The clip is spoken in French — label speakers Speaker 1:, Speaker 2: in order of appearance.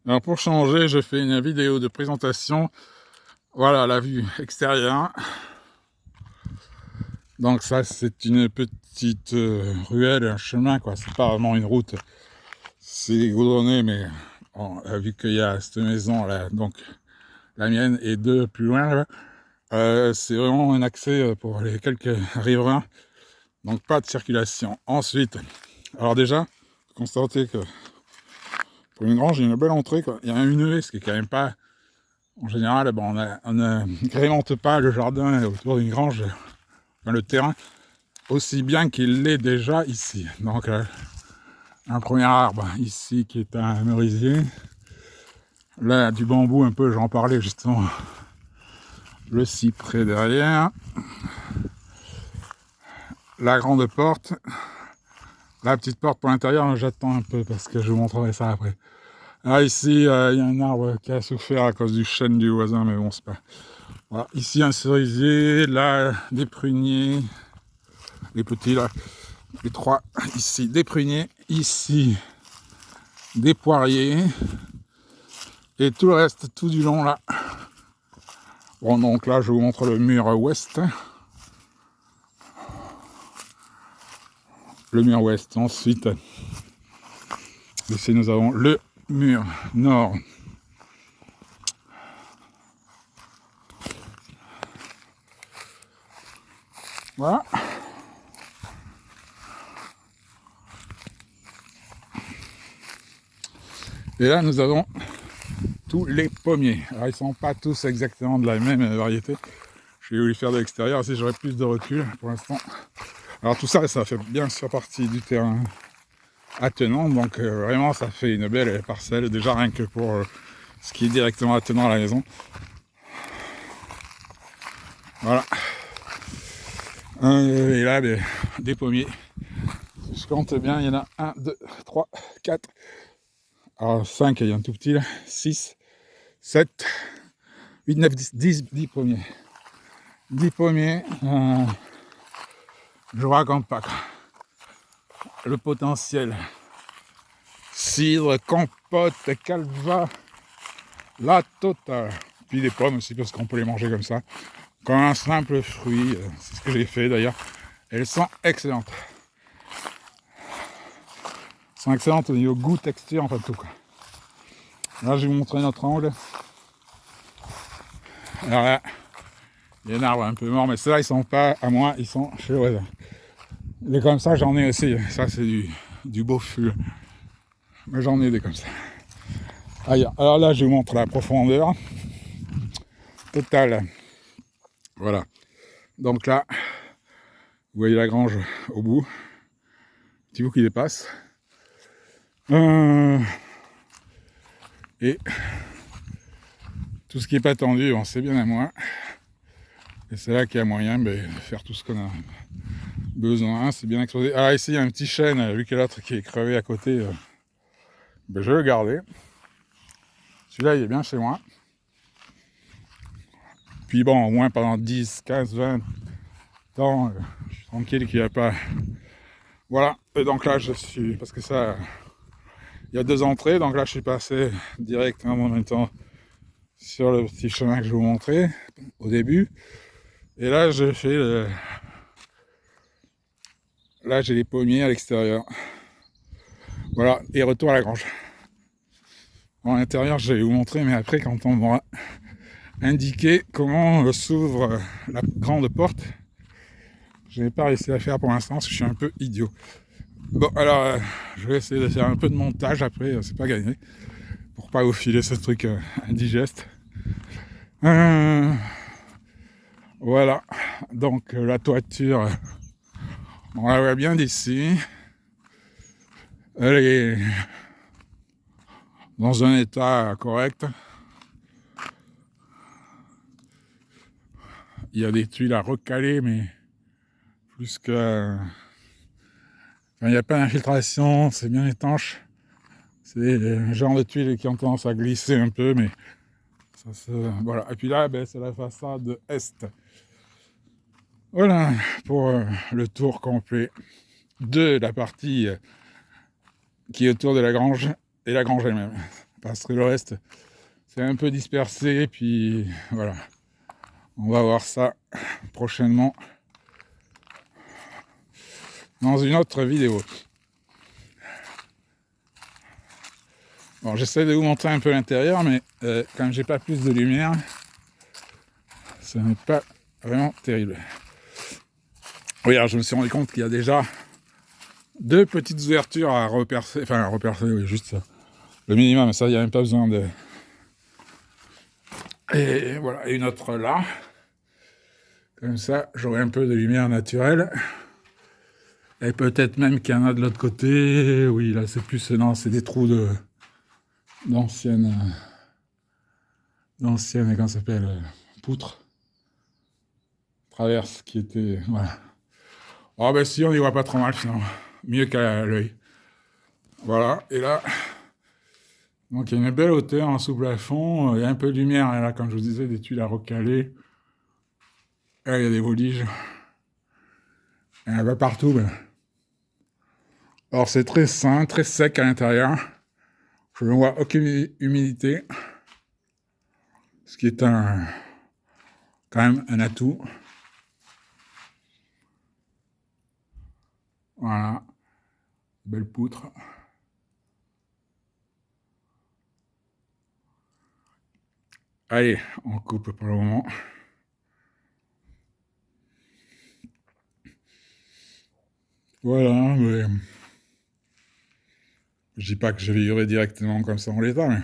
Speaker 1: Alors pour changer, je fais une vidéo de présentation. Voilà la vue extérieure. Donc ça c'est une petite ruelle, un chemin quoi. C'est pas vraiment une route. C'est goudronné, mais bon, vu qu'il y a cette maison là, donc la mienne et deux plus loin là, c'est vraiment un accès pour les quelques riverains. Donc pas de circulation. Ensuite, alors déjà, constatez que pour une grange, il y a une belle entrée quoi. Il y a une haie, ce qui est quand même pas. En général, bon, on n'agrémente pas le jardin autour d'une grange, enfin, le terrain, aussi bien qu'il l'est déjà ici. Donc, un premier arbre ici qui est un merisier. Là, du bambou un peu, j'en parlais justement. Le cyprès derrière. La grande porte. La petite porte pour l'intérieur, j'attends un peu parce que je vous montrerai ça après. Là, ici, il y a un arbre qui a souffert à cause du chêne du voisin, mais bon, c'est pas. Voilà, ici un cerisier, là des pruniers, les petits là, les trois, ici des pruniers, ici des poiriers, et tout le reste, tout du long là. Bon, donc là je vous montre le mur ouest. Le mur ouest, ensuite, ici nous avons le mur nord. Voilà. Et là, nous avons tous les pommiers. Alors, ils ne sont pas tous exactement de la même variété. Je vais vous les faire de l'extérieur, si j'aurai plus de recul pour l'instant. Alors, tout ça, ça fait bien sûr partie du terrain attenant. Donc, vraiment, ça fait une belle parcelle. Déjà, rien que pour ce qui est directement attenant à la maison. Voilà. Et là, des pommiers. Je compte bien, il y en a 1, 2, 3, 4. Alors 5, il y a un tout petit là. 6, 7, 8, 9, 10 pommiers. 10 pommiers. Je vous raconte pas. Le potentiel. Cidre, compote, calva, la totale. Puis des pommes aussi parce qu'on peut les manger comme ça. Comme un simple fruit. C'est ce que j'ai fait d'ailleurs. Elles sont excellentes. Elles sont excellentes au niveau goût, texture, enfin tout quoi. Là je vais vous montrer notre angle. Alors là, il y a un arbre un peu mort, mais ceux-là ils sont pas à moi, ils sont chez le voisin. Des comme ça j'en ai aussi. Ça c'est du beau fût. Mais j'en ai des comme ça. Alors là je vous montre la profondeur totale. Voilà. Donc là, vous voyez la grange au bout. Petit bout qui dépasse. Et tout ce qui n'est pas tendu, bon, c'est bien à moi. Et c'est là qu'il y a moyen de faire tout ce qu'on a besoin. C'est bien exposé. Ah, ici, il y a un petit chêne, vu qu'il y a l'autre qui est crevé à côté. Je vais le garder. Celui-là, il est bien chez moi. Puis bon, au moins pendant 10, 15, 20 ans, je suis tranquille qu'il n'y a pas... Voilà. Et donc là, je suis... Parce que ça... Il y a 2 entrées, donc là, je suis passé directement en même temps sur le petit chemin que je vous montrais au début. Et là, je fais là, j'ai les pommiers à l'extérieur. Voilà, et retour à la grange. En l'intérieur, je vais vous montrer, mais après, quand on m'aura indiqué comment s'ouvre la grande porte, je n'ai pas réussi à faire pour l'instant, parce que je suis un peu idiot. Bon, alors, je vais essayer de faire un peu de montage après, c'est pas gagné, pour pas vous filer ce truc indigeste. Voilà, donc la toiture, on la voit bien d'ici. Elle est dans un état correct. Il y a des tuiles à recaler, mais plus que... Enfin, il n'y a pas d'infiltration, c'est bien étanche. C'est le genre de tuiles qui ont tendance à glisser un peu, mais ça se... Voilà. Et puis là, c'est la façade est. Voilà pour le tour complet de la partie qui est autour de la grange et la grange elle-même. parce que le reste, c'est un peu dispersé, puis voilà. On va voir ça prochainement dans une autre vidéo. Bon, j'essaie de vous montrer un peu l'intérieur, mais comme j'ai pas plus de lumière, ce n'est pas vraiment terrible. Oui, alors je me suis rendu compte qu'il y a déjà 2 petites ouvertures à repercer, oui, juste ça. Le minimum, ça, il n'y a même pas besoin de... Et voilà, une autre là. Comme ça, j'aurai un peu de lumière naturelle. Et peut-être même qu'il y en a de l'autre côté. Oui, là, c'est plus... Non, c'est des trous d'anciennes... comment ça s'appelle, poutres. Traverse qui était... Voilà. Oh, ben si, on n'y voit pas trop mal, finalement. Mieux qu'à l'œil. Voilà, et là... Donc, il y a une belle hauteur en sous-plafond. Il y a un peu de lumière, là, comme je vous disais, des tuiles à recaler. Là, il y a des voliges. Il y en a pas partout, ben... Alors, c'est très sain, très sec à l'intérieur. Je ne vois aucune humidité. Ce qui est quand même un atout. Voilà. Belle poutre. Allez, on coupe pour le moment. Voilà, mais... Je dis pas que je vivrai directement comme ça en l'état, mais...